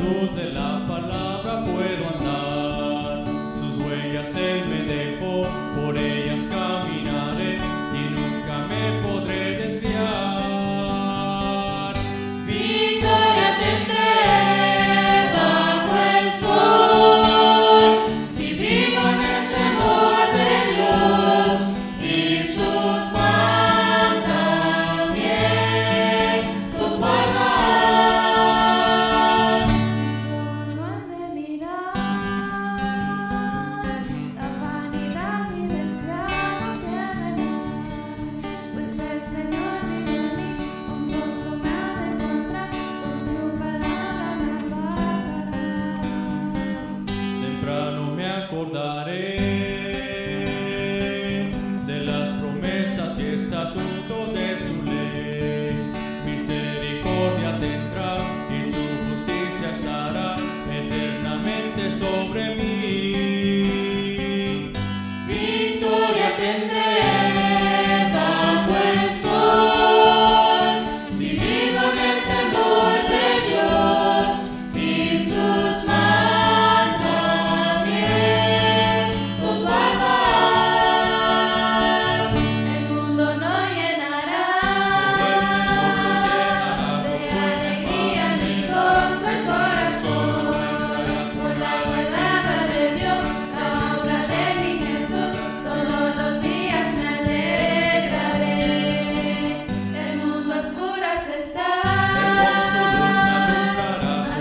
luz de la palabra puedo andar. Sus huellas Él me dejó, por ellas caminaré y nunca me podré desviar. Victoria tendré bajo el sol, si vivo en el temor de Dios y sus mandamientos guardar. Mis ojos no han de mirar la vanidad y desear no tienen nada, pues el Señor vive en mí, un gozo me ha de encontrar, con su palabra me apartará. Temprano me acordaré de las promesas y estatutos de su ley. Misericordia tendrá y su justicia estará eternamente sobre mí. Victoria tendré bajo el sol, si vivo en el temor de Dios y sus mandamientos guardar. El mundo no llenará de alegría ni gozo el corazón, por la palabra de Dios, la obra de mi Jesús, todos los días me alegraré. El mundo a oscuras está, mas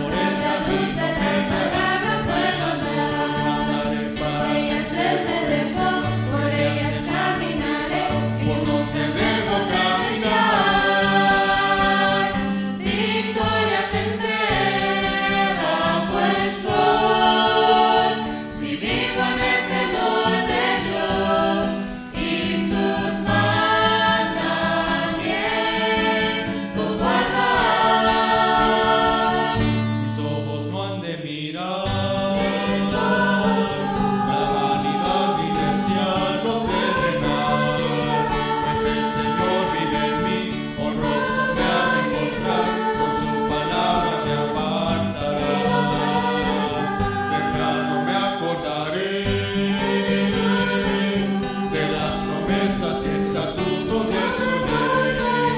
a la luz de la palabra puedo andar. Ellas Él me dejó, por ellas caminaré y nunca debo caminar. Victoria tendré bajo el sol, si vivo en el temor de Dios y sus mandamientos guardar. Mis ojos no han de mirar la vanidad ni desear lo terrenal, pues el Señor vive en mí, honroso me ha de encontrar, con su palabra me apartará. Temprano me acordaré de las promesas y estatutos de su ley.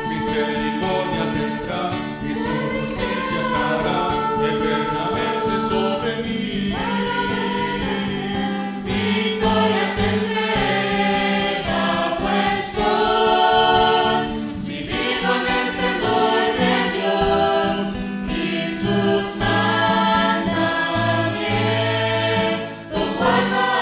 Misericordia tendrá y su justicia estará eternamente sobre mí. Victoria tendré bajo el sol, si vivo en el temor de Dios y sus mandamientos guardar.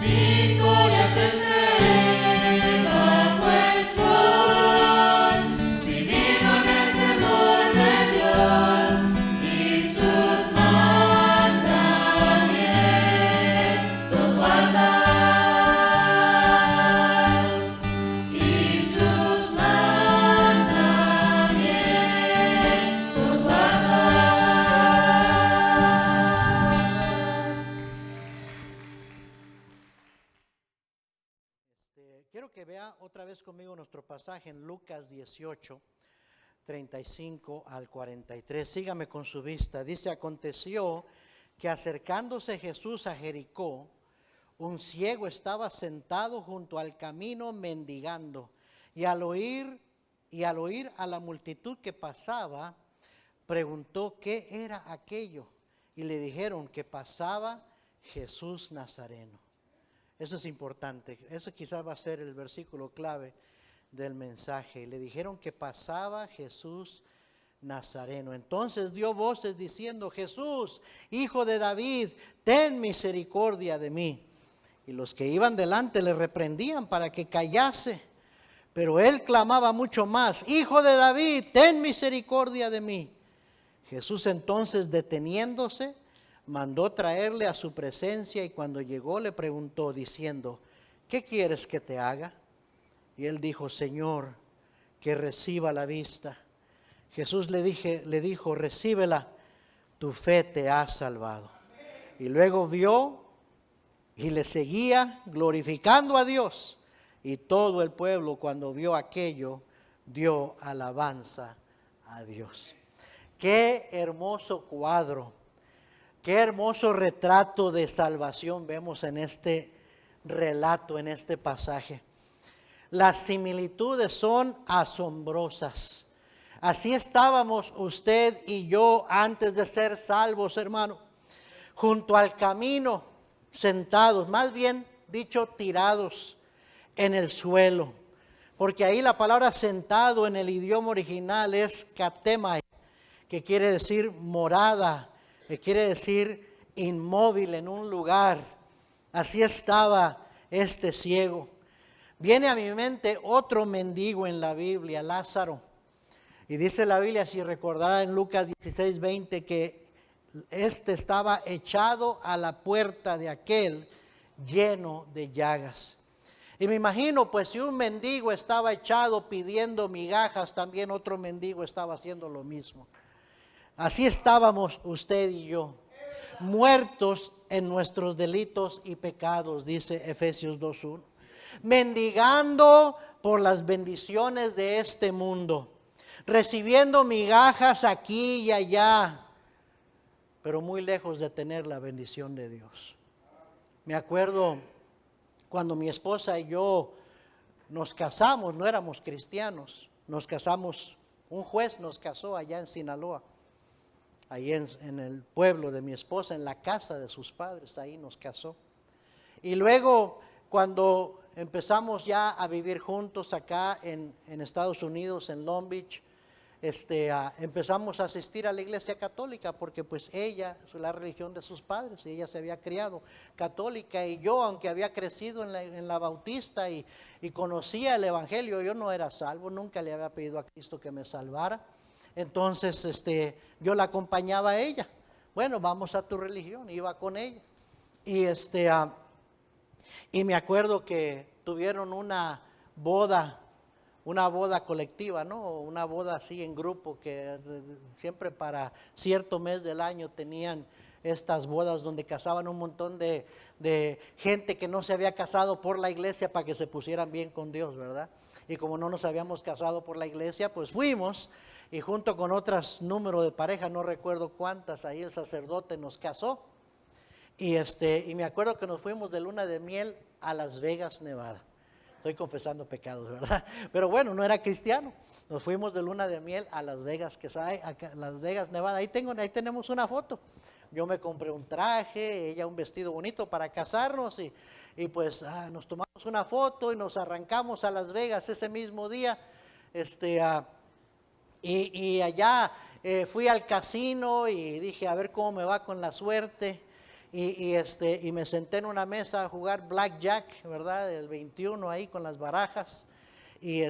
Victoria tendré bajo el sol, si vivo en el temor de Dios y sus mandamientos guardar. Y sus mandamientos guardar. Quiero que vea otra vez conmigo nuestro pasaje en Lucas 18, 35 al 43. Sígame con su vista. Dice: aconteció que acercándose Jesús a Jericó, un ciego estaba sentado junto al camino mendigando, y al oír a la multitud que pasaba, preguntó qué era aquello, y le dijeron que pasaba Jesús Nazareno. Eso es importante, eso quizás va a ser el versículo clave del mensaje. Le dijeron que pasaba Jesús Nazareno. Entonces dio voces diciendo: Jesús, hijo de David, ten misericordia de mí. Y los que iban delante le reprendían para que callase. Pero él clamaba mucho más: Hijo de David, ten misericordia de mí. Jesús entonces, deteniéndose, mandó traerle a su presencia, y cuando llegó le preguntó diciendo: ¿qué quieres que te haga? Y él dijo: Señor, que reciba la vista. Jesús le dijo: recíbela, tu fe te ha salvado. Y luego vio y le seguía glorificando a Dios. Y todo el pueblo, cuando vio aquello, dio alabanza a Dios. Qué hermoso cuadro, qué hermoso retrato de salvación vemos en este relato, en este pasaje. Las similitudes son asombrosas. Así estábamos usted y yo antes de ser salvos, hermano, junto al camino, sentados, más bien dicho, tirados en el suelo. Porque ahí la palabra sentado en el idioma original es katemai, que quiere decir morada, que quiere decir inmóvil en un lugar. Así estaba este ciego. Viene a mi mente otro mendigo en la Biblia, Lázaro. Y dice la Biblia, si recordará en Lucas 16:20, que este estaba echado a la puerta de aquel lleno de llagas. Y me imagino, pues si un mendigo estaba echado pidiendo migajas, también otro mendigo estaba haciendo lo mismo. Así estábamos usted y yo, muertos en nuestros delitos y pecados, dice Efesios 2:1. Mendigando por las bendiciones de este mundo, recibiendo migajas aquí y allá, pero muy lejos de tener la bendición de Dios. Me acuerdo cuando mi esposa y yo nos casamos, no éramos cristianos, nos casamos, un juez nos casó allá en Sinaloa, ahí en el pueblo de mi esposa, en la casa de sus padres, ahí nos casó. Y luego cuando empezamos ya a vivir juntos acá en Estados Unidos, en Long Beach, empezamos a asistir a la iglesia católica porque pues ella, es la religión de sus padres, y ella se había criado católica, y yo, aunque había crecido en la bautista y conocía el evangelio, yo no era salvo, nunca le había pedido a Cristo que me salvara. Entonces yo la acompañaba a ella. Bueno, vamos a tu religión, iba con ella. Y me acuerdo que tuvieron una boda colectiva, ¿no? Una boda así en grupo, que siempre para cierto mes del año tenían estas bodas donde casaban un montón de gente que no se había casado por la iglesia para que se pusieran bien con Dios, ¿verdad? Y como no nos habíamos casado por la iglesia, pues fuimos, y junto con otros número de parejas, no recuerdo cuántas, ahí el sacerdote nos casó. Y me acuerdo que nos fuimos de luna de miel a Las Vegas, Nevada. Estoy confesando pecados, ¿verdad? Pero bueno, no era cristiano. Nos fuimos de luna de miel a Las Vegas, Las Vegas, Nevada. Ahí tenemos una foto. Yo me compré un traje, ella un vestido bonito para casarnos, y pues nos tomamos una foto y nos arrancamos a Las Vegas ese mismo día. Y allá fui al casino y dije, a ver cómo me va con la suerte. Y me senté en una mesa a jugar blackjack, ¿verdad? El 21 ahí con las barajas. Y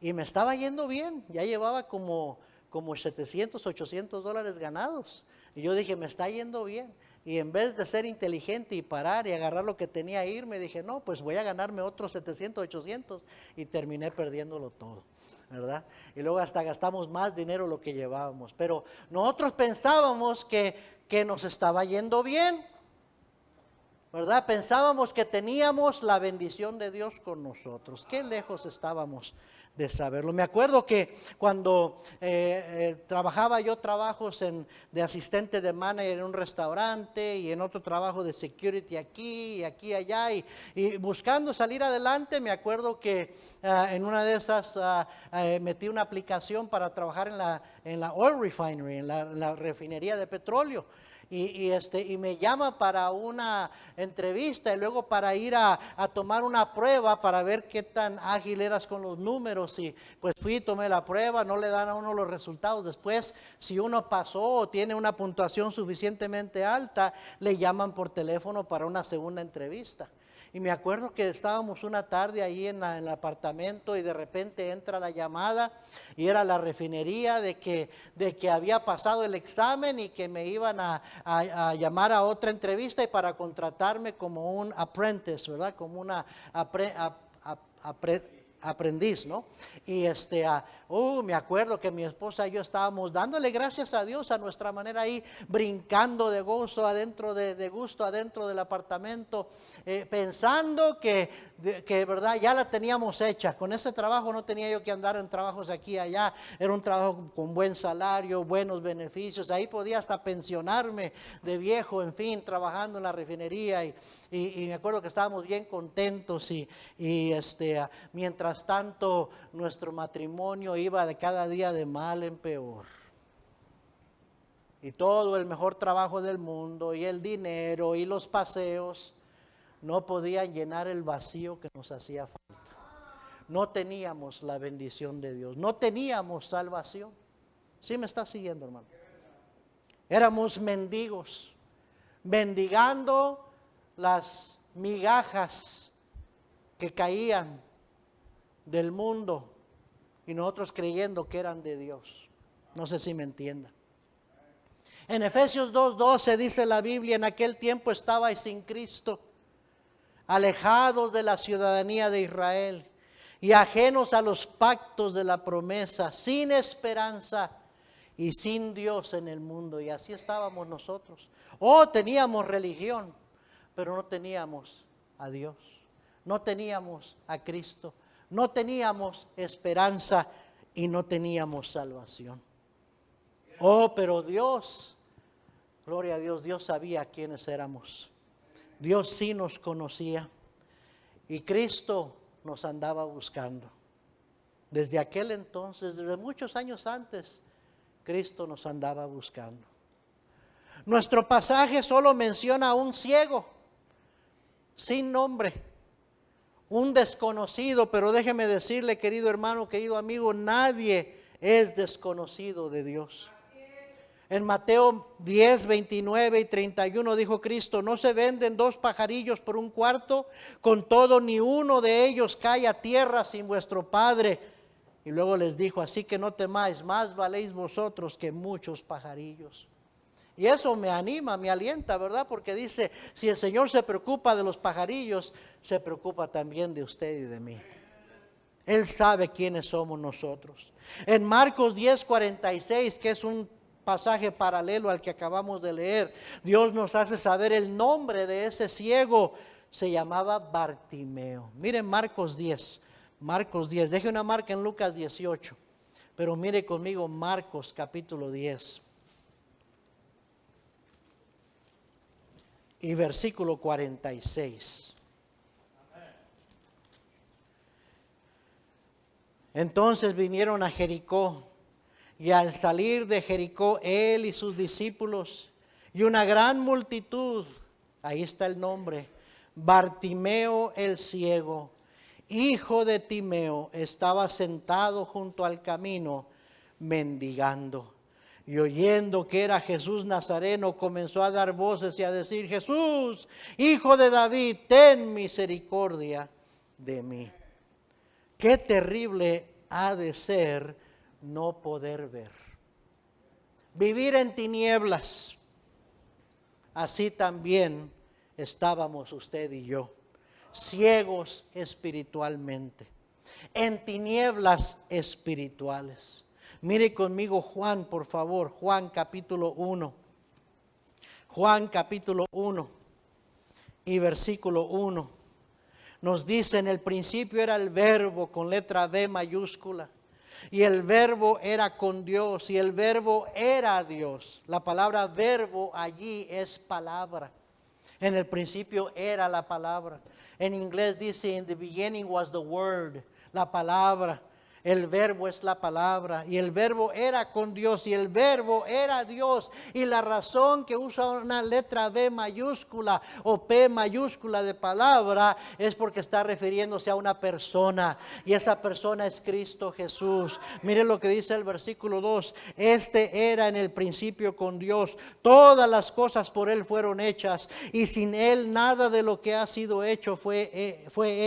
me estaba yendo bien. Ya llevaba como $700, $800 ganados. Y yo dije, me está yendo bien. Y en vez de ser inteligente y parar y agarrar lo que tenía e irme, dije, no, pues voy a ganarme otros 700, 800. Y terminé perdiéndolo todo, ¿verdad? Y luego hasta gastamos más dinero de lo que llevábamos. Pero nosotros pensábamos que nos estaba yendo bien, ¿verdad? Pensábamos que teníamos la bendición de Dios con nosotros. Qué lejos estábamos de saberlo. Me acuerdo que cuando trabajaba yo trabajos de asistente de manager en un restaurante, y en otro trabajo de security aquí y aquí allá, y buscando salir adelante, me acuerdo que en una de esas metí una aplicación para trabajar en la oil refinery, en la refinería de petróleo. Y me llama para una entrevista, y luego para ir a tomar una prueba para ver qué tan ágil eras con los números. Y pues fui, tomé la prueba, no le dan a uno los resultados. Después, si uno pasó o tiene una puntuación suficientemente alta, le llaman por teléfono para una segunda entrevista. Y me acuerdo que estábamos una tarde ahí en el apartamento, y de repente entra la llamada, y era la refinería de que había pasado el examen y que me iban a llamar a otra entrevista y para contratarme como un apprentice, ¿verdad? Como una aprendiz, ¿no? Y me acuerdo que mi esposa y yo estábamos dándole gracias a Dios a nuestra manera ahí, brincando de gozo adentro de gusto adentro del apartamento, pensando que verdad ya la teníamos hecha. Con ese trabajo no tenía yo que andar en trabajos aquí y allá, era un trabajo con buen salario, buenos beneficios, ahí podía hasta pensionarme de viejo, en fin, trabajando en la refinería y me acuerdo que estábamos bien contentos y mientras tanto nuestro matrimonio iba de cada día de mal en peor. Y todo el mejor trabajo del mundo y el dinero y los paseos no podían llenar el vacío que nos hacía falta. No teníamos la bendición de Dios, no teníamos salvación. ¿Sí me está siguiendo, hermano? Éramos mendigos, mendigando las migajas que caían del mundo y nosotros creyendo que eran de Dios. No sé si me entiendan. En Efesios 2:12 dice la Biblia: en aquel tiempo estabais sin Cristo, alejados de la ciudadanía de Israel y ajenos a los pactos de la promesa, sin esperanza y sin Dios en el mundo. Y así estábamos nosotros. Teníamos religión, pero no teníamos a Dios, no teníamos a Cristo, no teníamos esperanza y no teníamos salvación. Pero Dios, gloria a Dios, Dios sabía quiénes éramos. Dios sí nos conocía y Cristo nos andaba buscando. Desde aquel entonces, desde muchos años antes, Cristo nos andaba buscando. Nuestro pasaje solo menciona a un ciego, sin nombre, un desconocido, pero déjeme decirle, querido hermano, querido amigo, nadie es desconocido de Dios. En Mateo 10, 29 y 31 dijo Cristo: no se venden 2 pajarillos por un cuarto, con todo ni uno de ellos cae a tierra sin vuestro Padre. Y luego les dijo: así que no temáis, más valéis vosotros que muchos pajarillos. Y eso me anima, me alienta, ¿verdad? Porque dice, si el Señor se preocupa de los pajarillos, se preocupa también de usted y de mí. Él sabe quiénes somos nosotros. En Marcos 10, 46, que es un pasaje paralelo al que acabamos de leer, Dios nos hace saber el nombre de ese ciego. Se llamaba Bartimeo. Miren Marcos 10, deje una marca en Lucas 18, pero mire conmigo Marcos capítulo 10 y versículo 46. Entonces vinieron a Jericó, y al salir de Jericó él y sus discípulos y una gran multitud, ahí está el nombre, Bartimeo el ciego, hijo de Timeo, estaba sentado junto al camino mendigando. Y oyendo que era Jesús Nazareno, comenzó a dar voces y a decir: Jesús, hijo de David, ten misericordia de mí. Qué terrible ha de ser no poder ver. Vivir en tinieblas. Así también estábamos usted y yo, ciegos espiritualmente, en tinieblas espirituales. Mire conmigo Juan, por favor, Juan capítulo 1. Juan capítulo 1 y versículo 1. Nos dice: en el principio era el verbo con letra V mayúscula. Y el verbo era con Dios y el verbo era Dios. La palabra verbo allí es palabra. En el principio era la palabra. En inglés dice: in the beginning was the word, la palabra. El verbo es la palabra y el verbo era con Dios y el verbo era Dios. Y la razón que usa una letra V mayúscula o P mayúscula de palabra es porque está refiriéndose a una persona, y esa persona es Cristo Jesús. Mire lo que dice el versículo 2: este era en el principio con Dios, todas las cosas por él fueron hechas y sin él nada de lo que ha sido hecho fue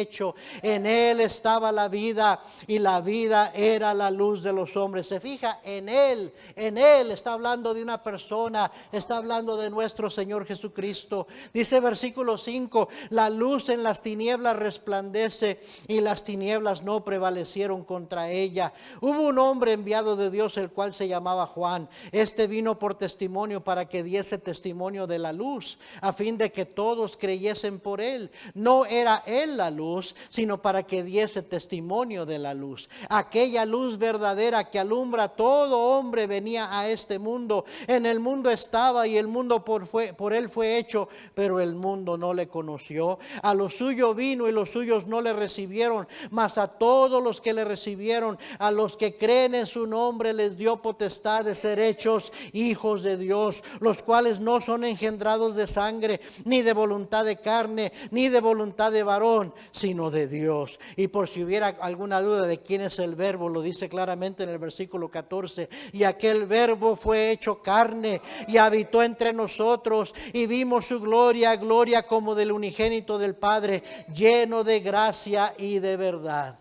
hecho. En él estaba la vida y la vida venida era la luz de los hombres. Se fija en Él, está hablando de una persona, está hablando de nuestro Señor Jesucristo. Dice versículo 5, la luz en las tinieblas resplandece y las tinieblas no prevalecieron contra ella. Hubo un hombre enviado de Dios, el cual se llamaba Juan. Este vino por testimonio para que diese testimonio de la luz, a fin de que todos creyesen por él. No era él la luz, sino para que diese testimonio de la luz. Aquella luz verdadera que alumbra a todo hombre venía a este mundo. En el mundo estaba y el mundo por él fue hecho, pero el mundo no le conoció. A lo suyo vino y los suyos no le recibieron, mas a todos los que le recibieron, a los que creen en su nombre, les dio potestad de ser hechos hijos de Dios, los cuales no son engendrados de sangre, ni de voluntad de carne, ni de voluntad de varón, sino de Dios. Y por si hubiera alguna duda de quién es el verbo, lo dice claramente en el versículo 14, y aquel verbo fue hecho carne y habitó entre nosotros, y vimos su gloria, gloria como del unigénito del Padre, lleno de gracia y de verdad.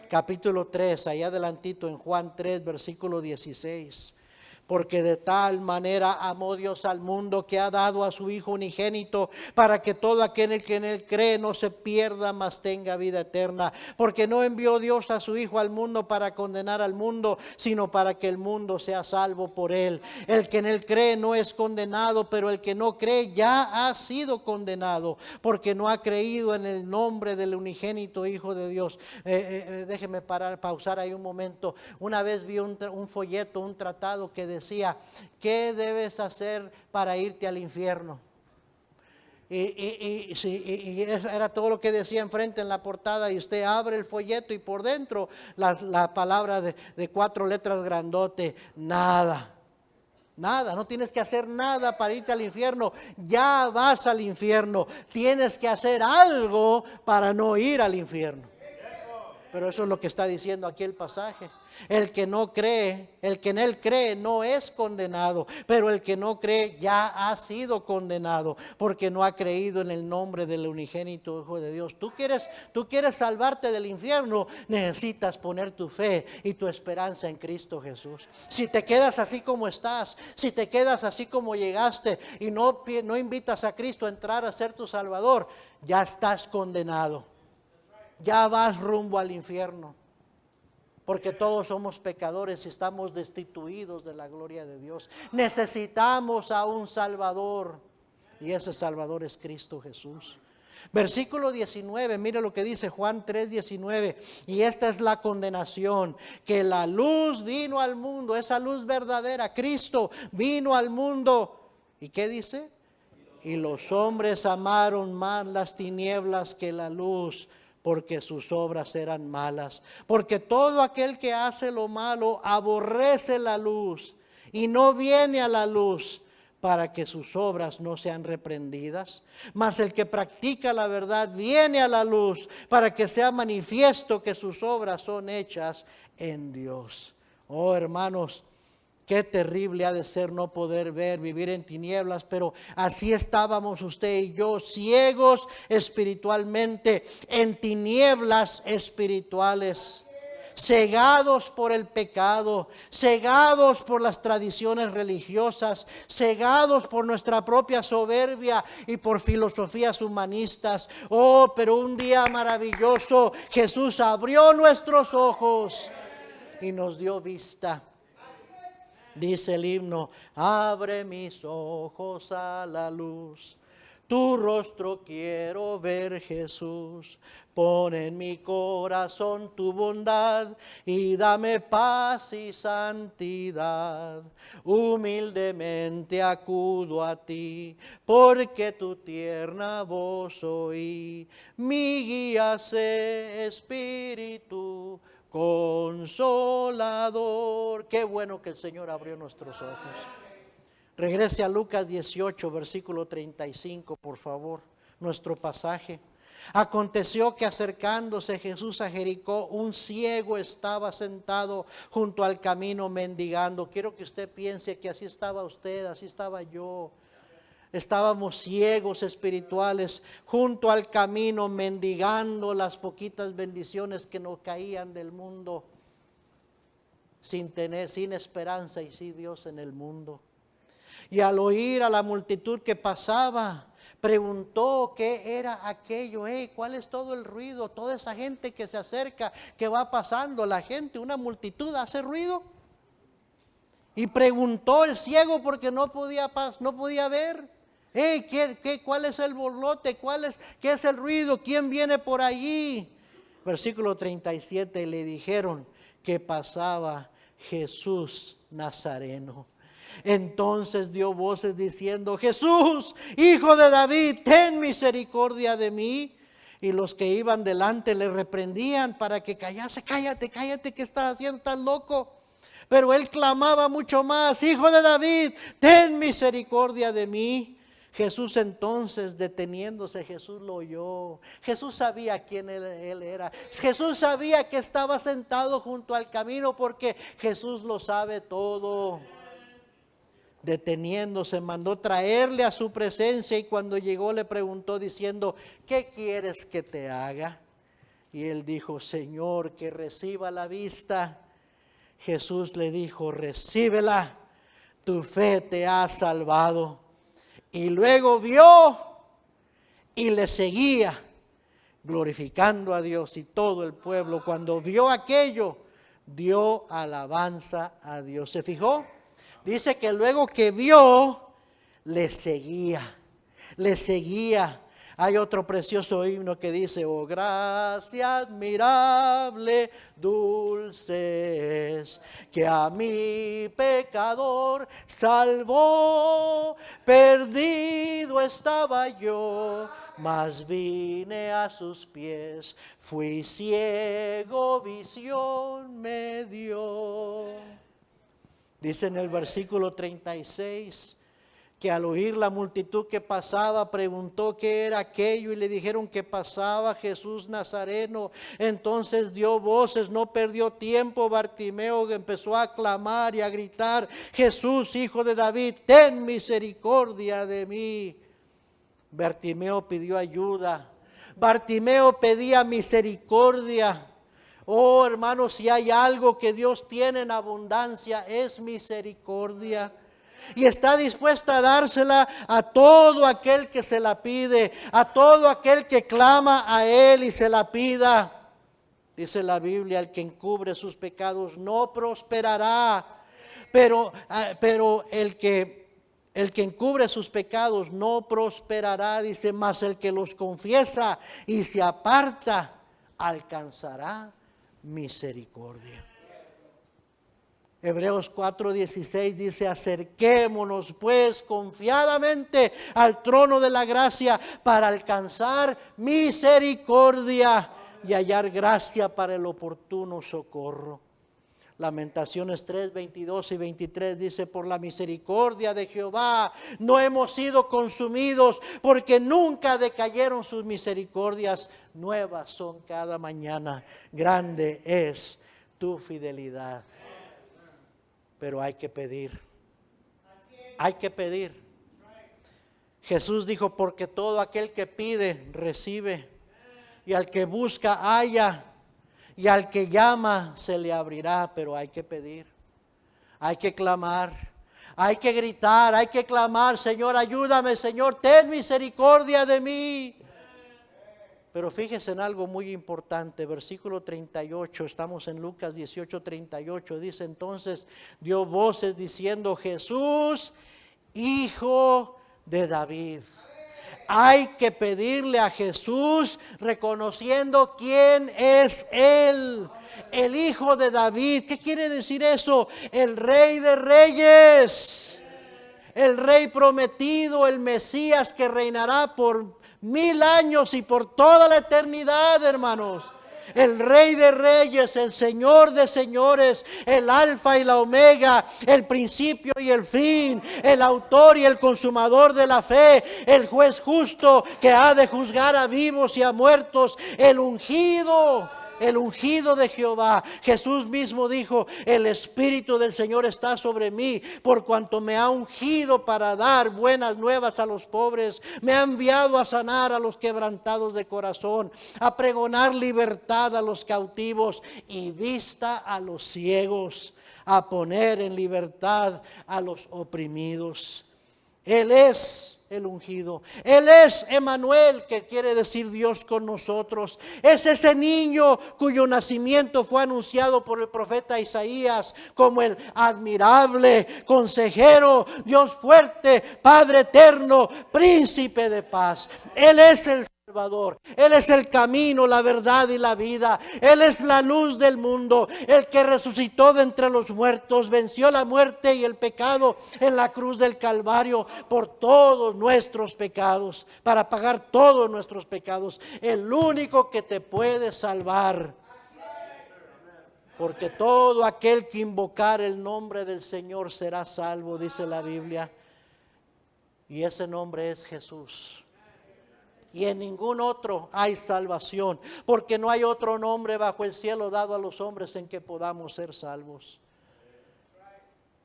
Capítulo 3, allá adelantito en Juan 3, versículo 16. Porque de tal manera amó Dios al mundo, que ha dado a su Hijo unigénito, para que todo aquel que en él cree no se pierda, mas tenga vida eterna. Porque no envió Dios a su Hijo al mundo para condenar al mundo, sino para que el mundo sea salvo por él. El que en él cree no es condenado, pero el que no cree ya ha sido condenado, porque no ha creído en el nombre del unigénito Hijo de Dios. Déjeme pausar ahí un momento. Una vez vi un folleto, un tratado que decía, ¿qué debes hacer para irte al infierno? Y era todo lo que decía enfrente en la portada, y usted abre el folleto y por dentro la palabra de 4 letras grandote, nada. Nada, no tienes que hacer nada para irte al infierno, ya vas al infierno, tienes que hacer algo para no ir al infierno. Pero eso es lo que está diciendo aquí el pasaje. El que no cree, el que en él cree no es condenado, pero el que no cree ya ha sido condenado, porque no ha creído en el nombre del unigénito Hijo de Dios. Tú quieres salvarte del infierno, necesitas poner tu fe y tu esperanza en Cristo Jesús. Si te quedas así como estás, si te quedas así como llegaste y no invitas a Cristo a entrar a ser tu Salvador, ya estás condenado. Ya vas rumbo al infierno, porque todos somos pecadores y estamos destituidos de la gloria de Dios. Necesitamos a un Salvador, y ese Salvador es Cristo Jesús. Versículo 19, mire lo que dice Juan 3:19, y esta es la condenación, que la luz vino al mundo, esa luz verdadera, Cristo vino al mundo. ¿Y qué dice? Y los hombres amaron más las tinieblas que la luz, porque sus obras eran malas. Porque todo aquel que hace lo malo aborrece la luz y no viene a la luz, para que sus obras no sean reprendidas. Mas el que practica la verdad viene a la luz, para que sea manifiesto que sus obras son hechas en Dios. Oh, hermanos, qué terrible ha de ser no poder ver, vivir en tinieblas, pero así estábamos usted y yo, ciegos espiritualmente, en tinieblas espirituales, cegados por el pecado, cegados por las tradiciones religiosas, cegados por nuestra propia soberbia y por filosofías humanistas. Oh, pero un día maravilloso, Jesús abrió nuestros ojos y nos dio vista. Dice el himno, abre mis ojos a la luz, tu rostro quiero ver, Jesús. Pon en mi corazón tu bondad y dame paz y santidad. Humildemente acudo a ti, porque tu tierna voz oí. Mi guía sé, Espíritu Consolador. Qué bueno que el Señor abrió nuestros ojos. Regrese a Lucas 18, versículo 35, por favor, nuestro pasaje. Aconteció que acercándose Jesús a Jericó, un ciego estaba sentado junto al camino mendigando. Quiero que usted piense que así estaba usted, así estaba yo. Estábamos ciegos espirituales junto al camino mendigando las poquitas bendiciones que nos caían del mundo. sin esperanza y sin Dios en el mundo. Y al oír a la multitud que pasaba, preguntó qué era aquello. ¿Cuál es todo el ruido? Toda esa gente que se acerca, que va pasando, la gente, una multitud hace ruido. Y preguntó el ciego porque no podía ver. ¿Cuál es el borlote? ¿Qué es el ruido? ¿Quién viene por allí? Versículo 37, le dijeron que pasaba Jesús Nazareno. Entonces dio voces diciendo: Jesús, hijo de David, ten misericordia de mí. Y los que iban delante le reprendían para que callase. Cállate, ¿qué estás haciendo? Estás loco. Pero él clamaba mucho más: Hijo de David, ten misericordia de mí. Jesús entonces, deteniéndose, Jesús lo oyó. Jesús sabía quién él era. Jesús sabía que estaba sentado junto al camino, porque Jesús lo sabe todo. Deteniéndose, mandó traerle a su presencia, y cuando llegó le preguntó diciendo: ¿qué quieres que te haga? Y él dijo: Señor, que reciba la vista. Jesús le dijo: recíbela, tu fe te ha salvado. Y luego vio y le seguía, glorificando a Dios. Y todo el pueblo, cuando vio aquello, dio alabanza a Dios. ¿Se fijó? Dice que luego que vio, le seguía. Hay otro precioso himno que dice: oh, gracia admirable, dulces, que a mi pecador salvó. Perdido estaba yo, mas vine a sus pies. Fui ciego, visión me dio. Dice en el versículo 36, que al oír la multitud que pasaba, preguntó qué era aquello, y le dijeron que pasaba Jesús Nazareno. Entonces dio voces, no perdió tiempo. Bartimeo empezó a clamar y a gritar: Jesús, hijo de David, ten misericordia de mí. Bartimeo pidió ayuda. Bartimeo pedía misericordia. Oh, hermanos, si hay algo que Dios tiene en abundancia, es misericordia. Y está dispuesta a dársela a todo aquel que se la pide, a todo aquel que clama a Él y se la pida. Dice la Biblia: el que encubre sus pecados no prosperará. Pero el que encubre sus pecados no prosperará. Dice: mas el que los confiesa y se aparta alcanzará misericordia. Hebreos 4:16 dice: acerquémonos pues confiadamente al trono de la gracia para alcanzar misericordia y hallar gracia para el oportuno socorro. Lamentaciones 3:22 y 23 dice: por la misericordia de Jehová no hemos sido consumidos, porque nunca decayeron sus misericordias. Nuevas son cada mañana, grande es tu fidelidad. Pero hay que pedir. Hay que pedir. Jesús dijo: porque todo aquel que pide, recibe. Y al que busca, halla. Y al que llama, se le abrirá. Pero hay que pedir. Hay que clamar. Hay que gritar. Hay que clamar: Señor, ayúdame. Señor, ten misericordia de mí. Pero fíjese en algo muy importante, versículo 38, estamos en Lucas 18:38, dice: entonces dio voces diciendo: Jesús, hijo de David. Hay que pedirle a Jesús reconociendo quién es Él, el Hijo de David. ¿Qué quiere decir eso? El Rey de Reyes, el Rey prometido, el Mesías que reinará por 1000 años y por toda la eternidad, hermanos. El Rey de Reyes, el Señor de Señores, el Alfa y la Omega, el principio y el fin, el autor y el consumador de la fe, el juez justo que ha de juzgar a vivos y a muertos, el ungido de Jehová. Jesús mismo dijo: el Espíritu del Señor está sobre mí, por cuanto me ha ungido para dar buenas nuevas a los pobres. Me ha enviado a sanar a los quebrantados de corazón, a pregonar libertad a los cautivos y vista a los ciegos, a poner en libertad a los oprimidos. Él es el ungido. Él es Emmanuel, que quiere decir Dios con nosotros. Es ese niño cuyo nacimiento fue anunciado por el profeta Isaías como el admirable consejero, Dios fuerte, Padre eterno, príncipe de paz. Él es el Salvador. Él es el camino, la verdad y la vida. Él es la luz del mundo, el que resucitó de entre los muertos, venció la muerte y el pecado en la cruz del Calvario por todos nuestros pecados, para pagar todos nuestros pecados. El único que te puede salvar. Porque todo aquel que invocar el nombre del Señor será salvo, dice la Biblia. Y ese nombre es Jesús. Y en ningún otro hay salvación, porque no hay otro nombre bajo el cielo dado a los hombres en que podamos ser salvos.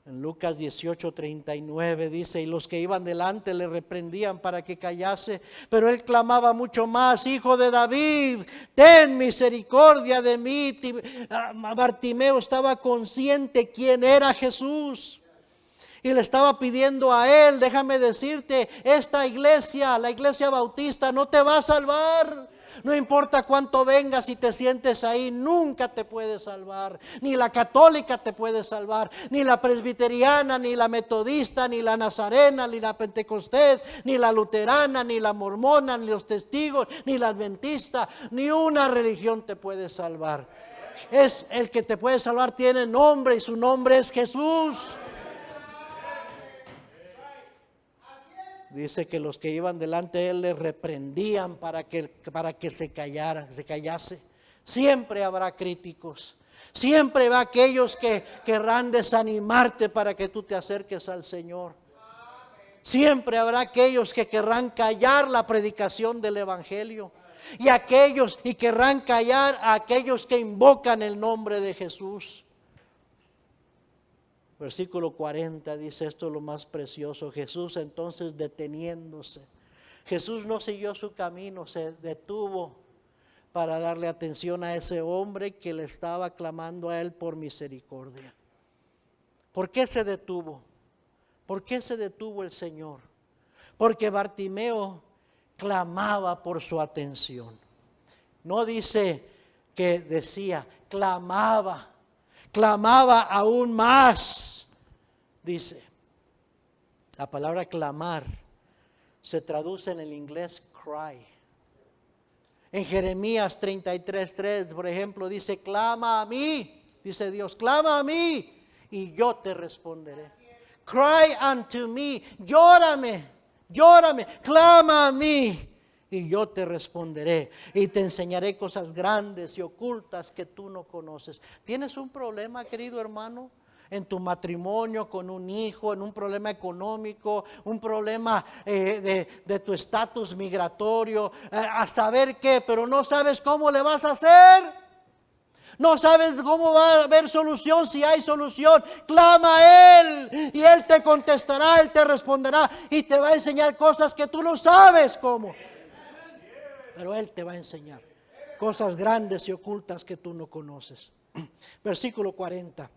En Lucas 18:39 dice: y los que iban delante le reprendían para que callase, pero él clamaba mucho más: Hijo de David, ten misericordia de mí. Bartimeo estaba consciente quién era Jesús. Y le estaba pidiendo a él: déjame decirte, esta iglesia, la iglesia bautista, no te va a salvar. No importa cuánto vengas y te sientes ahí, nunca te puede salvar. Ni la católica te puede salvar, ni la presbiteriana, ni la metodista, ni la nazarena, ni la pentecostés, ni la luterana, ni la mormona, ni los testigos, ni la adventista. Ni una religión te puede salvar. Es el que te puede salvar, tiene nombre, y su nombre es Jesús. Dice que los que iban delante de él le reprendían para que se callase. Siempre habrá críticos. Siempre va aquellos que querrán desanimarte para que tú te acerques al Señor. Siempre habrá aquellos que querrán callar la predicación del Evangelio. Y querrán callar a aquellos que invocan el nombre de Jesús. Versículo 40 dice: esto es lo más precioso. Jesús entonces, deteniéndose, Jesús no siguió su camino, se detuvo para darle atención a ese hombre que le estaba clamando a él por misericordia. ¿Por qué se detuvo? ¿Por qué se detuvo el Señor? Porque Bartimeo clamaba por su atención. No dice que decía, clamaba aún más. Dice, la palabra clamar se traduce en el inglés cry. En Jeremías 33:3, por ejemplo, dice: clama a mí, dice Dios, clama a mí y yo te responderé. Cry unto me, llórame, clama a mí y yo te responderé y te enseñaré cosas grandes y ocultas que tú no conoces. ¿Tienes un problema, querido hermano? En tu matrimonio, con un hijo, en un problema económico, un problema de tu estatus migratorio, a saber qué, pero no sabes cómo le vas a hacer. No sabes cómo va a haber solución, si hay solución. Clama a Él y Él te contestará, Él te responderá y te va a enseñar cosas que tú no sabes cómo. Pero Él te va a enseñar cosas grandes y ocultas que tú no conoces. Versículo 40.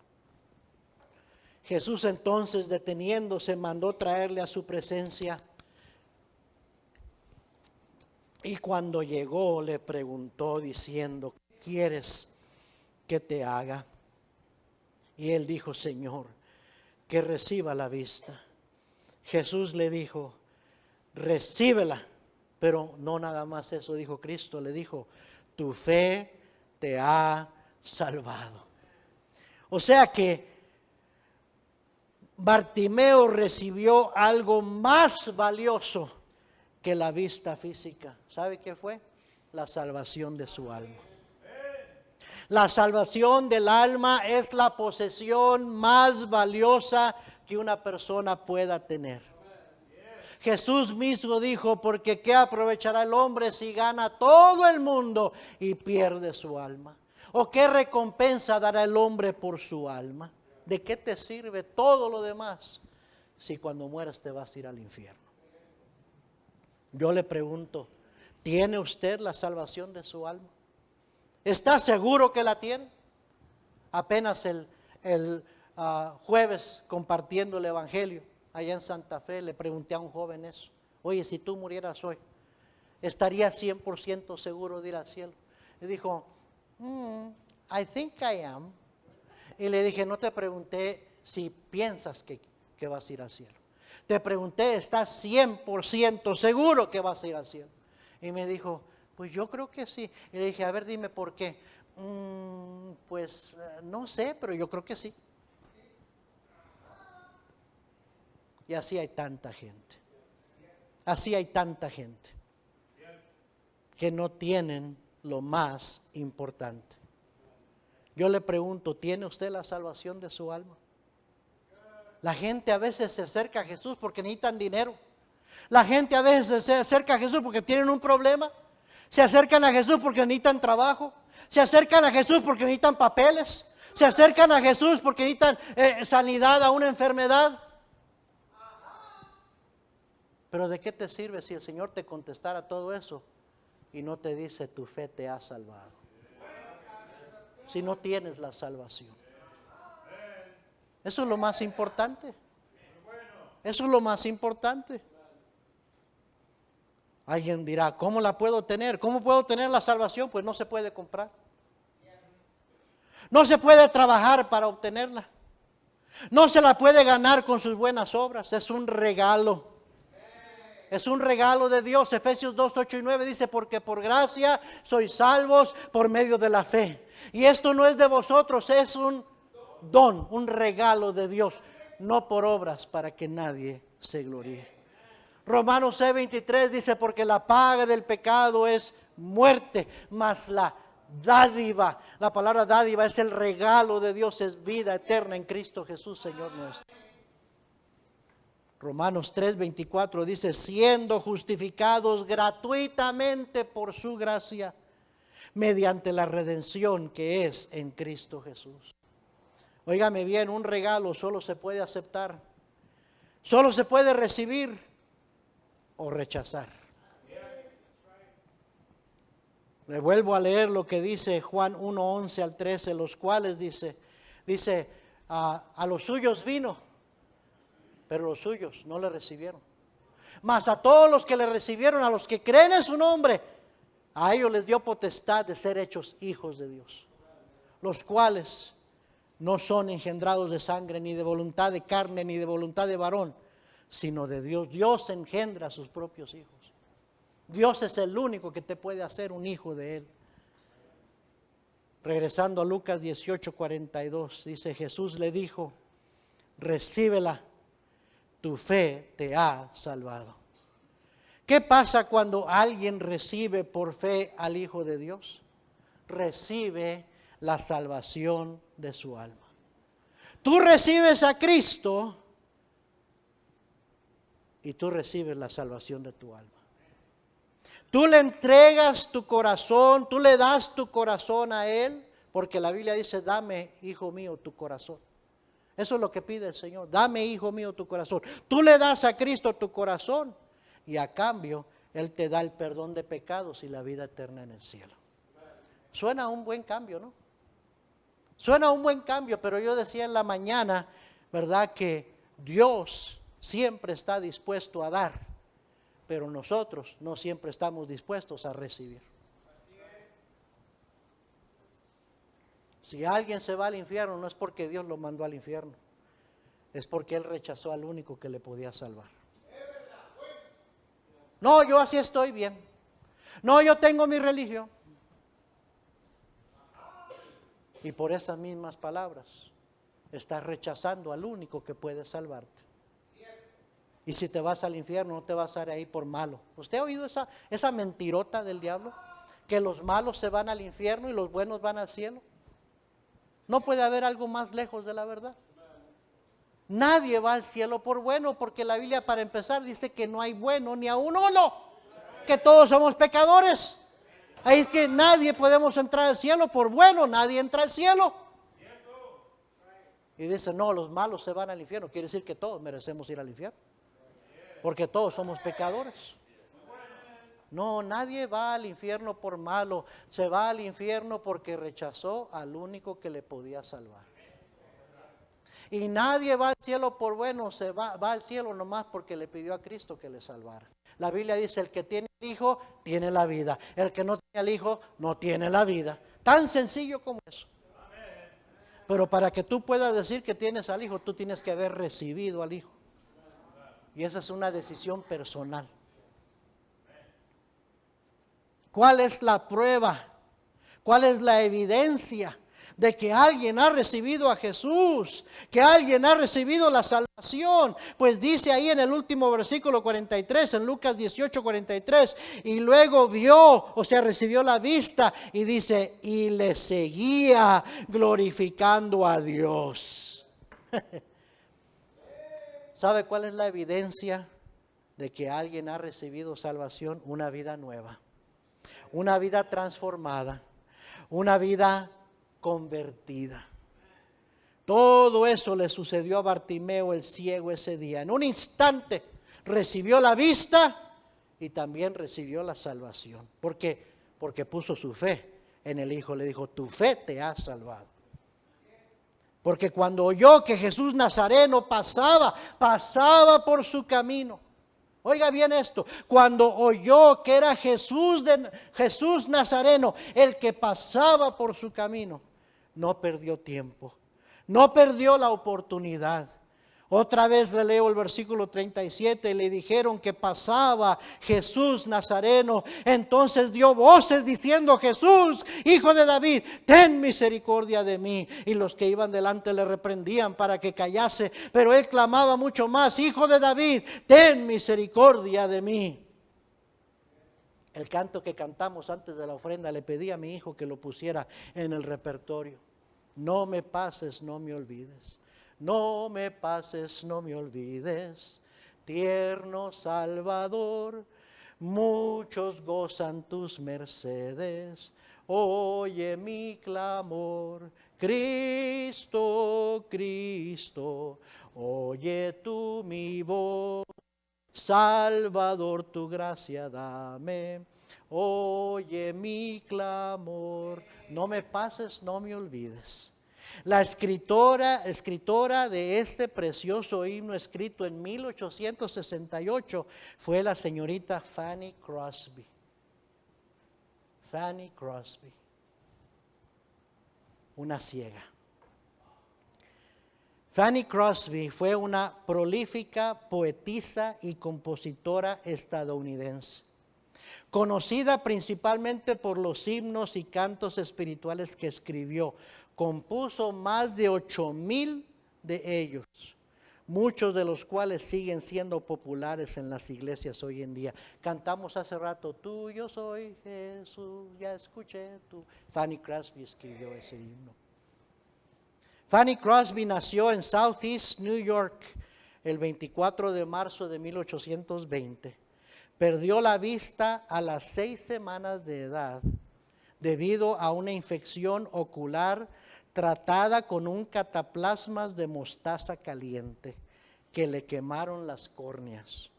Jesús entonces, deteniéndose, mandó traerle a su presencia. Y cuando llegó le preguntó diciendo: ¿qué quieres que te haga? Y él dijo: Señor, que reciba la vista. Jesús le dijo: recíbela. Pero no nada más eso dijo Cristo, le dijo: tu fe te ha salvado. O sea que Bartimeo recibió algo más valioso que la vista física. ¿Sabe qué fue? La salvación de su alma. La salvación del alma es la posesión más valiosa que una persona pueda tener. Jesús mismo dijo: porque ¿qué aprovechará el hombre si gana todo el mundo y pierde su alma? ¿O qué recompensa dará el hombre por su alma? ¿De qué te sirve todo lo demás si cuando mueras te vas a ir al infierno? Yo le pregunto: ¿tiene usted la salvación de su alma? ¿Está seguro que la tiene? Apenas el jueves compartiendo el Evangelio allá en Santa Fe. Le pregunté a un joven eso. Oye, si tú murieras hoy, ¿estarías 100% seguro de ir al cielo? Y dijo, I think I am. Y le dije, no te pregunté si piensas que vas a ir al cielo. Te pregunté, ¿estás 100% seguro que vas a ir al cielo? Y me dijo, pues yo creo que sí. Y le dije, a ver, dime por qué. Pues no sé, pero yo creo que sí. Y así hay tanta gente. Así hay tanta gente que no tienen lo más importante. Yo le pregunto, ¿tiene usted la salvación de su alma? La gente a veces se acerca a Jesús porque necesitan dinero. La gente a veces se acerca a Jesús porque tienen un problema. Se acercan a Jesús porque necesitan trabajo. Se acercan a Jesús porque necesitan papeles. Se acercan a Jesús porque necesitan sanidad a una enfermedad. Pero ¿de qué te sirve si el Señor te contestara todo eso y no te dice tu fe te ha salvado? Si no tienes la salvación. Eso es lo más importante. Eso es lo más importante. Alguien dirá, ¿cómo la puedo tener? ¿Cómo puedo tener la salvación? Pues no se puede comprar. No se puede trabajar para obtenerla. No se la puede ganar con sus buenas obras. Es un regalo. Es un regalo de Dios. Efesios 2, 8 y 9 dice, porque por gracia sois salvos por medio de la fe. Y esto no es de vosotros, es un don, un regalo de Dios, no por obras para que nadie se gloríe. Romanos 6:23 dice, porque la paga del pecado es muerte, mas la dádiva, la palabra dádiva es el regalo de Dios, es vida eterna en Cristo Jesús, Señor nuestro. Romanos 3:24 dice, siendo justificados gratuitamente por su gracia, mediante la redención que es en Cristo Jesús. Óigame bien, un regalo solo se puede aceptar, solo se puede recibir o rechazar. Le vuelvo a leer lo que dice Juan 1:11 al 13, los cuales dice a los suyos vino, pero los suyos no le recibieron. Mas a todos los que le recibieron, a los que creen en su nombre, a ellos les dio potestad de ser hechos hijos de Dios, los cuales no son engendrados de sangre, ni de voluntad de carne, ni de voluntad de varón, sino de Dios. Dios engendra a sus propios hijos. Dios es el único que te puede hacer un hijo de Él. Regresando a Lucas 18:42, dice, Jesús le dijo, recíbela, tu fe te ha salvado. ¿Qué pasa cuando alguien recibe por fe al Hijo de Dios? Recibe la salvación de su alma. Tú recibes a Cristo y tú recibes la salvación de tu alma. Tú le entregas tu corazón, tú le das tu corazón a Él, porque la Biblia dice, dame, hijo mío, tu corazón. Eso es lo que pide el Señor, dame, hijo mío, tu corazón. Tú le das a Cristo tu corazón y a cambio Él te da el perdón de pecados y la vida eterna en el cielo. Suena un buen cambio, ¿no? Suena un buen cambio, pero yo decía en la mañana, ¿verdad? Que Dios siempre está dispuesto a dar, pero nosotros no siempre estamos dispuestos a recibir. Si alguien se va al infierno, no es porque Dios lo mandó al infierno, es porque Él rechazó al único que le podía salvar. No, yo así estoy bien. No, yo tengo mi religión. Y por esas mismas palabras, estás rechazando al único que puede salvarte. Y si te vas al infierno, no te vas a ir ahí por malo. ¿Usted ha oído esa mentirota del diablo? Que los malos se van al infierno y los buenos van al cielo. No puede haber algo más lejos de la verdad. Nadie va al cielo por bueno, porque la Biblia, para empezar, dice que no hay bueno ni a un uno, que todos somos pecadores. Ahí es que nadie podemos entrar al cielo por bueno, nadie entra al cielo. Y dice, no, los malos se van al infierno. Quiere decir que todos merecemos ir al infierno, porque todos somos pecadores. No, nadie va al infierno por malo, se va al infierno porque rechazó al único que le podía salvar. Y nadie va al cielo por bueno, va al cielo nomás porque le pidió a Cristo que le salvara. La Biblia dice, el que tiene el Hijo, tiene la vida. El que no tiene el Hijo, no tiene la vida. Tan sencillo como eso. Pero para que tú puedas decir que tienes al Hijo, tú tienes que haber recibido al Hijo. Y esa es una decisión personal. ¿Cuál es la prueba? ¿Cuál es la evidencia de que alguien ha recibido a Jesús? Que alguien ha recibido la salvación. Pues dice ahí en el último versículo 43, en Lucas 18, 43, y luego vio, o sea, recibió la vista, y dice, y le seguía glorificando a Dios. ¿Sabe cuál es la evidencia de que alguien ha recibido salvación? Una vida nueva, una vida transformada, una vida convertida. Todo eso le sucedió a Bartimeo el ciego ese día. En un instante recibió la vista y también recibió la salvación. Porque puso su fe en el Hijo. Le dijo, tu fe te ha salvado. Porque cuando oyó que Jesús Nazareno pasaba por su camino. Oiga bien esto, cuando oyó que era Jesús Nazareno, el que pasaba por su camino, no perdió tiempo, no perdió la oportunidad. Otra vez le leo el versículo 37, le dijeron que pasaba Jesús Nazareno. Entonces dio voces diciendo, Jesús, Hijo de David, ten misericordia de mí. Y los que iban delante le reprendían para que callase, pero él clamaba mucho más, Hijo de David, ten misericordia de mí. El canto que cantamos antes de la ofrenda, le pedí a mi hijo que lo pusiera en el repertorio. No me pases, no me olvides. No me pases, no me olvides, tierno Salvador, muchos gozan tus mercedes, oye mi clamor, Cristo, Cristo, oye tú mi voz, Salvador tu gracia dame, oye mi clamor, no me pases, no me olvides. La escritora de este precioso himno escrito en 1868 fue la señorita Fanny Crosby. Fanny Crosby, una ciega. Fanny Crosby fue una prolífica poetisa y compositora estadounidense, conocida principalmente por los himnos y cantos espirituales que escribió. Compuso más de 8,000 de ellos, muchos de los cuales siguen siendo populares en las iglesias hoy en día. Cantamos hace rato, tuyo soy Jesús, ya escuché tú. Fanny Crosby escribió ese himno. Fanny Crosby nació en Southeast New York el 24 de marzo de 1820. Perdió la vista a las 6 semanas de edad debido a una infección ocular tratada con un cataplasmas de mostaza caliente que le quemaron las córneas.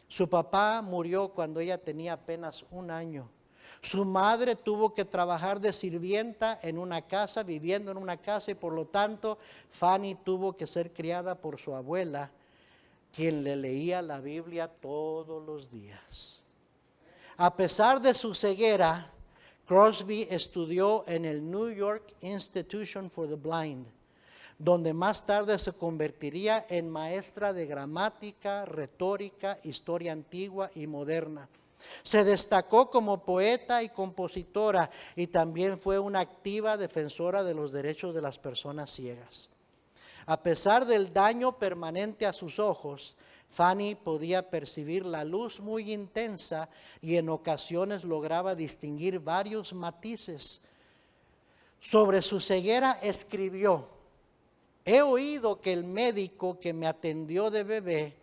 Su papá murió cuando ella tenía apenas 1 año. Su madre tuvo que trabajar de sirvienta en una casa, viviendo en una casa, y por lo tanto Fanny tuvo que ser criada por su abuela, quien le leía la Biblia todos los días. A pesar de su ceguera, Crosby estudió en el New York Institution for the Blind, donde más tarde se convertiría en maestra de gramática, retórica, historia antigua y moderna. Se destacó como poeta y compositora y también fue una activa defensora de los derechos de las personas ciegas. A pesar del daño permanente a sus ojos, Fanny podía percibir la luz muy intensa y en ocasiones lograba distinguir varios matices. Sobre su ceguera escribió: he oído que el médico que me atendió de bebé,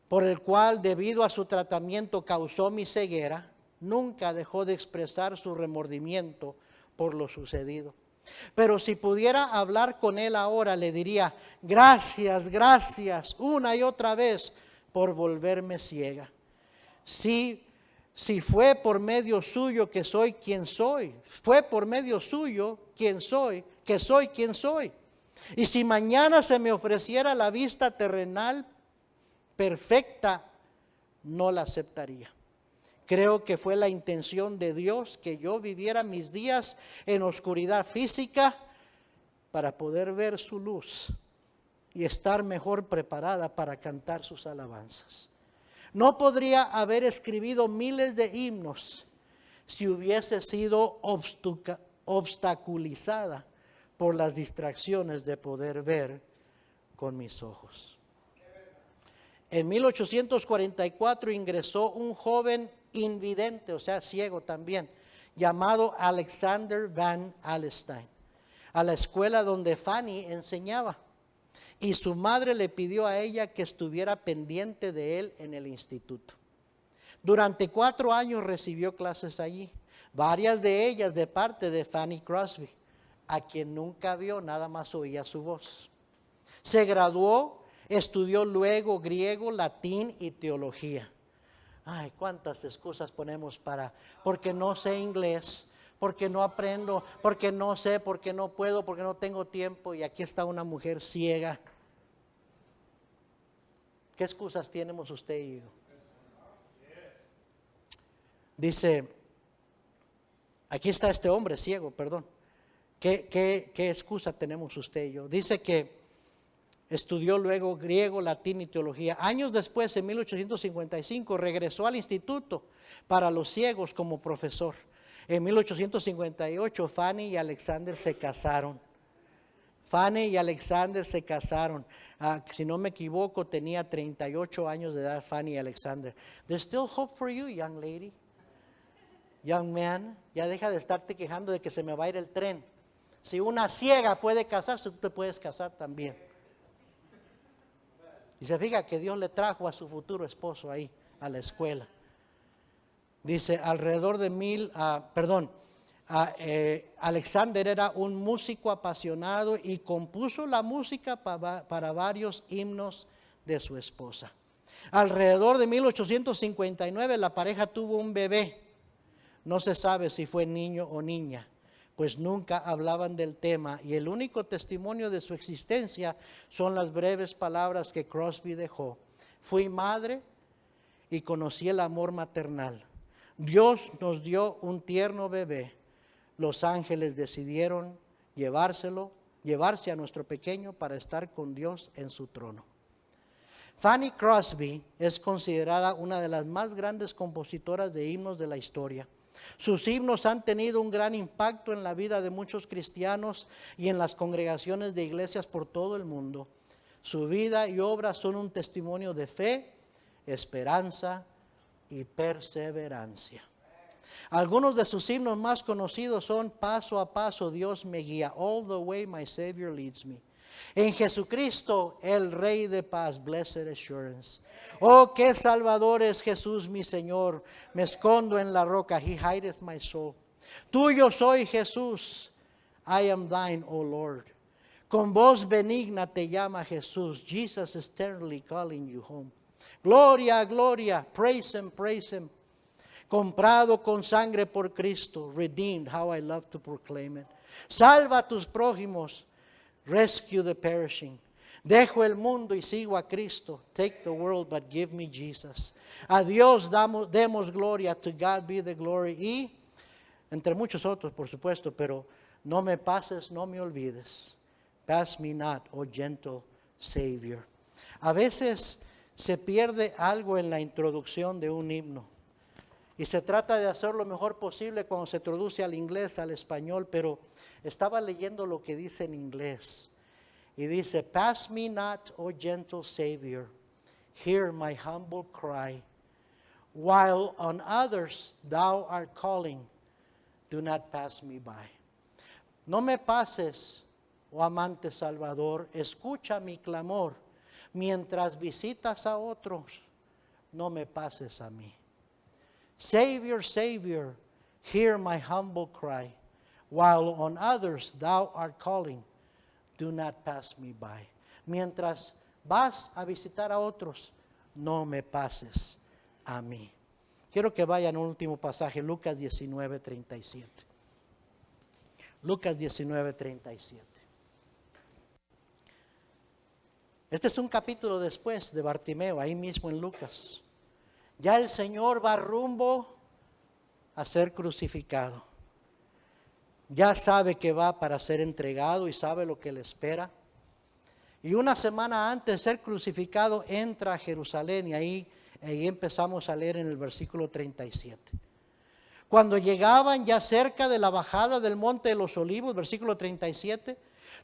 por el cual debido a su tratamiento causó mi ceguera, nunca dejó de expresar su remordimiento por lo sucedido. Pero si pudiera hablar con él ahora, le diría: gracias, gracias, una y otra vez por volverme ciega. Si fue por medio suyo que soy quien soy, fue por medio suyo que soy quien soy. Y si mañana se me ofreciera la vista terrenal perfecta, no la aceptaría. Creo que fue la intención de Dios que yo viviera mis días en oscuridad física para poder ver su luz y estar mejor preparada para cantar sus alabanzas. No podría haber escrito miles de himnos si hubiese sido obstaculizada por las distracciones de poder ver con mis ojos. En 1844 ingresó un joven invidente, o sea, ciego también, llamado Alexander Van Alstyne, a la escuela donde Fanny enseñaba. Y su madre le pidió a ella que estuviera pendiente de él en el instituto. Durante 4 años recibió clases allí, varias de ellas de parte de Fanny Crosby, a quien nunca vio, nada más oía su voz. Se graduó, estudió luego griego, latín y teología. Ay, cuántas excusas ponemos porque no sé inglés, porque no aprendo, porque no sé, porque no puedo, porque no tengo tiempo. Y aquí está una mujer ciega. ¿Qué excusas tenemos usted y yo? Dice, aquí está este hombre ciego, perdón. ¿Qué excusa tenemos usted y yo? Dice que estudió luego griego, latín y teología. Años después, en 1855, regresó al instituto para los ciegos como profesor. En 1858, Fanny y Alexander se casaron. Si no me equivoco, tenía 38 años de edad Fanny y Alexander. There's still hope for you, young lady. Young man, ya deja de estarte quejando de que se me va a ir el tren. Si una ciega puede casarse, tú te puedes casar también. Y se fija que Dios le trajo a su futuro esposo ahí, a la escuela. Dice, alrededor de Alexander era un músico apasionado y compuso la música para varios himnos de su esposa. Alrededor de 1859 la pareja tuvo un bebé. No se sabe si fue niño o niña, pues nunca hablaban del tema, y el único testimonio de su existencia son las breves palabras que Crosby dejó. Fui madre y conocí el amor maternal. Dios nos dio un tierno bebé. Los ángeles decidieron llevarse a nuestro pequeño para estar con Dios en su trono. Fanny Crosby es considerada una de las más grandes compositoras de himnos de la historia. Sus himnos han tenido un gran impacto en la vida de muchos cristianos y en las congregaciones de iglesias por todo el mundo. Su vida y obra son un testimonio de fe, esperanza y perseverancia. Algunos de sus himnos más conocidos son Paso a paso Dios me guía, All the way my Savior leads me. En Jesucristo, el Rey de paz, Blessed Assurance. Oh, qué Salvador es Jesús mi Señor, me escondo en la roca, He hideth my soul. Tuyo soy Jesús, I am thine, O Lord. Con voz benigna te llama Jesús, Jesus is tenderly calling you home. Gloria, gloria, praise Him, praise Him. Comprado con sangre por Cristo, redeemed, how I love to proclaim it. Salva a tus prójimos, rescue the perishing. Dejo el mundo y sigo a Cristo. Take the world, but give me Jesus. A Dios demos gloria, to God be the glory. Y entre muchos otros, por supuesto, pero no me pases, no me olvides. Pass me not, oh gentle Savior. A veces se pierde algo en la introducción de un himno. Y se trata de hacer lo mejor posible cuando se traduce al inglés, al español, pero estaba leyendo lo que dice en inglés. Y dice, pass me not, O gentle Savior, hear my humble cry. While on others thou art calling, do not pass me by. No me pases, oh amante Salvador, escucha mi clamor. Mientras visitas a otros, no me pases a mí. Savior, Savior, hear my humble cry. While on others thou art calling, do not pass me by. Mientras vas a visitar a otros, no me pases a mí. Quiero que vayan a un último pasaje, Lucas 19:37. Lucas 19:37. Este es un capítulo después de Bartimeo, ahí mismo en Lucas. Ya el Señor va rumbo a ser crucificado. Ya sabe que va para ser entregado y sabe lo que le espera. Y una semana antes de ser crucificado entra a Jerusalén y ahí empezamos a leer en el versículo 37. Cuando llegaban ya cerca de la bajada del monte de los olivos, versículo 37,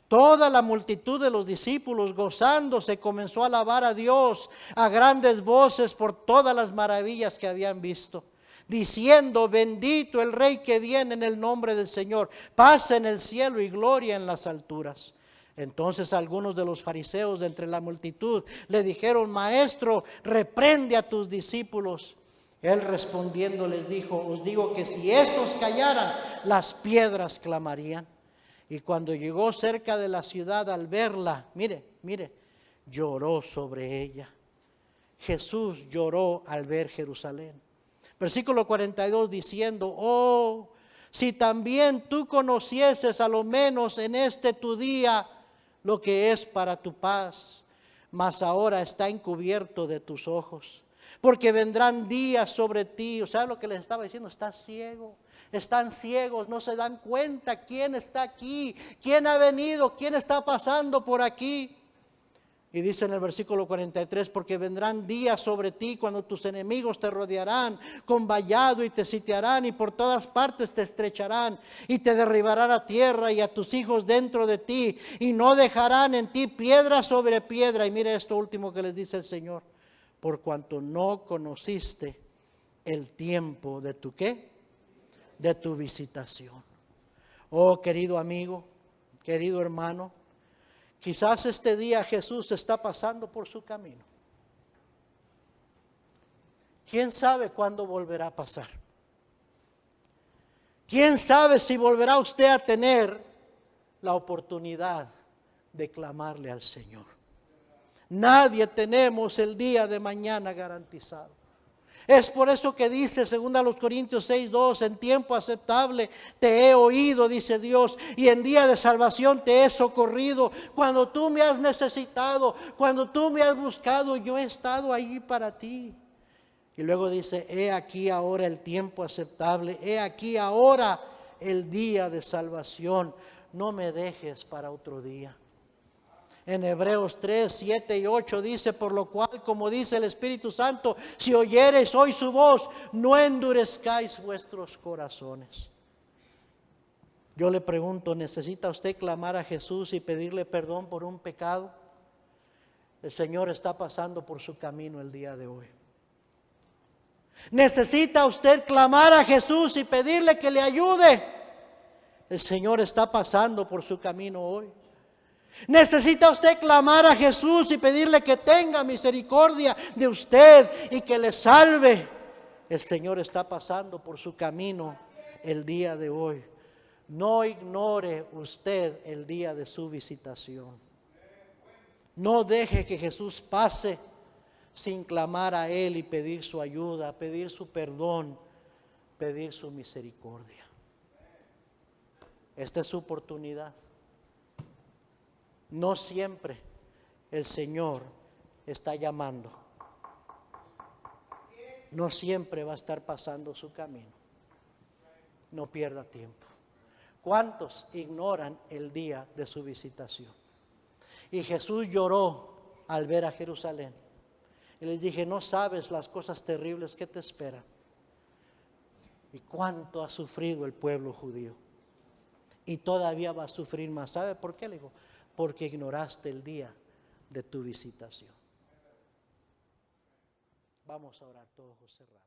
toda la multitud de los discípulos gozándose comenzó a alabar a Dios a grandes voces por todas las maravillas que habían visto, diciendo: bendito el Rey que viene en el nombre del Señor, paz en el cielo y gloria en las alturas. Entonces algunos de los fariseos de entre la multitud le dijeron: Maestro, reprende a tus discípulos. Él respondiendo les dijo: os digo que si estos callaran, las piedras clamarían. Y cuando llegó cerca de la ciudad, al verla, mire, lloró sobre ella. Jesús lloró al ver Jerusalén. Versículo 42 diciendo: oh, si también tú conocieses a lo menos en este tu día lo que es para tu paz, mas ahora está encubierto de tus ojos. Porque vendrán días sobre ti. O sea, lo que les estaba diciendo, estás ciego. Están ciegos, no se dan cuenta quién está aquí, quién ha venido, quién está pasando por aquí. Y dice en el versículo 43, porque vendrán días sobre ti cuando tus enemigos te rodearán con vallado y te sitiarán y por todas partes te estrecharán y te derribarán a tierra y a tus hijos dentro de ti y no dejarán en ti piedra sobre piedra. Y mire esto último que les dice el Señor: por cuanto no conociste el tiempo de tu ¿qué? De tu visitación. Oh, querido amigo, querido hermano, quizás este día Jesús está pasando por su camino. ¿Quién sabe cuándo volverá a pasar? ¿Quién sabe si volverá usted a tener la oportunidad de clamarle al Señor? Nadie tenemos el día de mañana garantizado. Es por eso que dice 2 Corintios 6:2, en tiempo aceptable te he oído, dice Dios, y en día de salvación te he socorrido. Cuando tú me has necesitado, cuando tú me has buscado, yo he estado ahí para ti. Y luego dice: he aquí ahora el tiempo aceptable, he aquí ahora el día de salvación. No me dejes para otro día. En Hebreos 3, 7 y 8 dice: por lo cual, como dice el Espíritu Santo, si oyereis hoy su voz, no endurezcáis vuestros corazones. Yo le pregunto, ¿necesita usted clamar a Jesús y pedirle perdón por un pecado? El Señor está pasando por su camino el día de hoy. ¿Necesita usted clamar a Jesús y pedirle que le ayude? El Señor está pasando por su camino hoy. ¿Necesita usted clamar a Jesús y pedirle que tenga misericordia de usted y que le salve? El Señor está pasando por su camino el día de hoy. No ignore usted el día de su visitación. No deje que Jesús pase sin clamar a Él y pedir su ayuda, pedir su perdón, pedir su misericordia. Esta es su oportunidad. No siempre el Señor está llamando. No siempre va a estar pasando su camino. No pierda tiempo. ¿Cuántos ignoran el día de su visitación? Y Jesús lloró al ver a Jerusalén. Y les dije: no sabes las cosas terribles que te esperan. Y cuánto ha sufrido el pueblo judío. Y todavía va a sufrir más. ¿Sabe por qué? Le digo: porque ignoraste el día de tu visitación. Vamos a orar, todos ojos cerrados.